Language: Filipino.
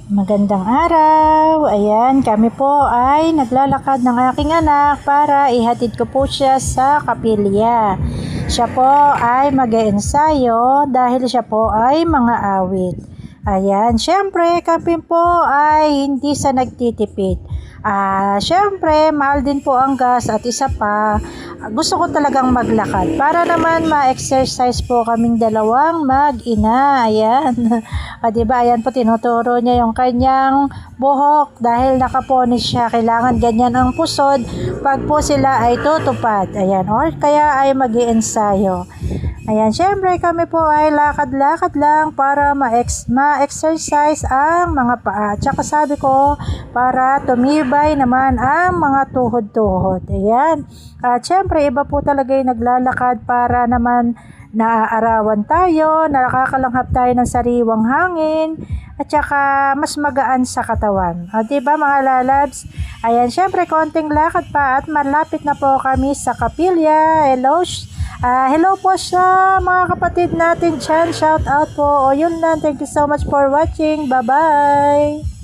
Magandang araw. Ayan, kami po ay naglalakad ng aking anak para ihatid ko po siya sa kapilya. Siya po ay mag-eensayo dahil siya po ay mga awit. Ayan, syempre kami po ay hindi sa nagtitipid. Syempre, mahal din po ang gas at isa pa, gusto ko talagang maglakad para naman ma-exercise po kaming dalawang mag-ina. Ayan. Diba, ayan po tinuturo niya yung kanyang buhok dahil nakaponi siya. Kailangan ganyan ang pusod pag po sila ay tutupad. Ayan, or kaya ay mag-iensayo. Ayan, syempre kami po ay lakad-lakad lang para ma-exercise ang mga paa. Tsaka sabi ko, para tumibay naman ang mga tuhod-tuhod. Ayan. At syempre, iba po talaga yung naglalakad para naman naaarawan tayo, nakakalanghap tayo ng sariwang hangin, at saka mas magaan sa katawan. O, diba mga lalabs? Ayan, syempre, konting lakad pa at malapit na po kami sa kapilya. Hello po sa mga kapatid natin dyan. Shout out po. O yun lang. Thank you so much for watching. Bye-bye.